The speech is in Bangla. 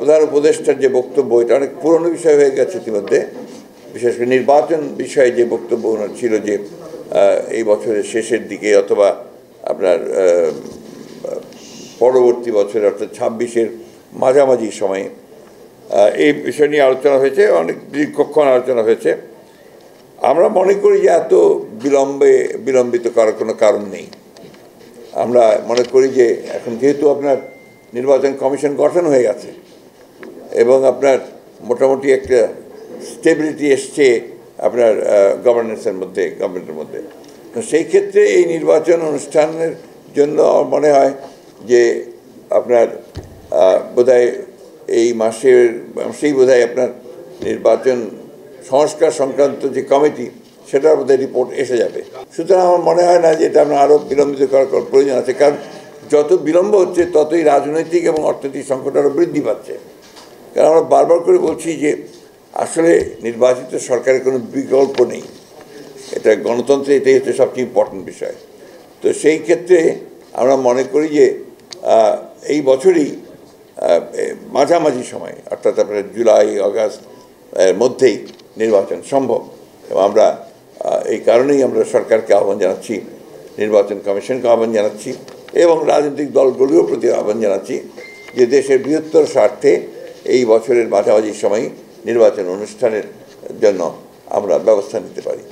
প্রধান উপদেষ্টার যে বক্তব্য এটা অনেক পুরনো বিষয় হয়ে গেছে ইতিমধ্যে। বিশেষ করে নির্বাচন বিষয়ে যে বক্তব্য ওনার ছিল যে এই বছরের শেষের দিকে অথবা আপনার পরবর্তী বছরে অর্থাৎ 26-এর মাঝামাঝি সময়ে এই বিষয় নিয়ে আলোচনা হয়েছে, অনেক দীর্ঘক্ষণ আলোচনা হয়েছে। আমরা মনে করি যে এত বিলম্বিত করার কোনো কারণ নেই। আমরা মনে করি যে এখন যেহেতু আপনার নির্বাচন কমিশন গঠন হয়ে গেছে এবং আপনার মোটামুটি একটা স্টেবিলিটি এসছে আপনার গভর্নেন্সের মধ্যে, গভর্নমেন্টের মধ্যে, তো সেই ক্ষেত্রে এই নির্বাচন অনুষ্ঠানের জন্য আমার মনে হয় যে আপনার বোধহয় এই মাসেই বোধহয় আপনার নির্বাচন সংস্কার সংক্রান্ত যে কমিটি সেটার বোধহয় রিপোর্ট এসে যাবে। সুতরাং আমার মনে হয় না যে এটা আমরা আরও বিলম্বিত করার প্রয়োজন আছে, কারণ যত বিলম্ব হচ্ছে ততই রাজনৈতিক এবং অর্থনৈতিক সংকট আরও বৃদ্ধি পাচ্ছে। কারণ আমরা বারবার করে বলছি যে আসলে নির্বাচিত সরকারের কোনো বিকল্প নেই, এটা গণতন্ত্রে এটাই হচ্ছে সবচেয়ে ইম্পর্টেন্ট বিষয়। তো সেই ক্ষেত্রে আমরা মনে করি যে এই বছরই মাঝামাঝি সময় অর্থাৎ আপনার জুলাই আগস্ট এর মধ্যেই নির্বাচন সম্ভব। এবং আমরা এই কারণেই আমরা সরকারকে আহ্বান জানাচ্ছি, নির্বাচন কমিশনকে আহ্বান জানাচ্ছি এবং রাজনৈতিক দলগুলোর প্রতি আহ্বান জানাচ্ছি যে দেশের বৃহত্তর স্বার্থে এই বছরের মাঝামাঝি সময় নির্বাচন অনুষ্ঠানের জন্য আমরা ব্যবস্থা নিতে পারি।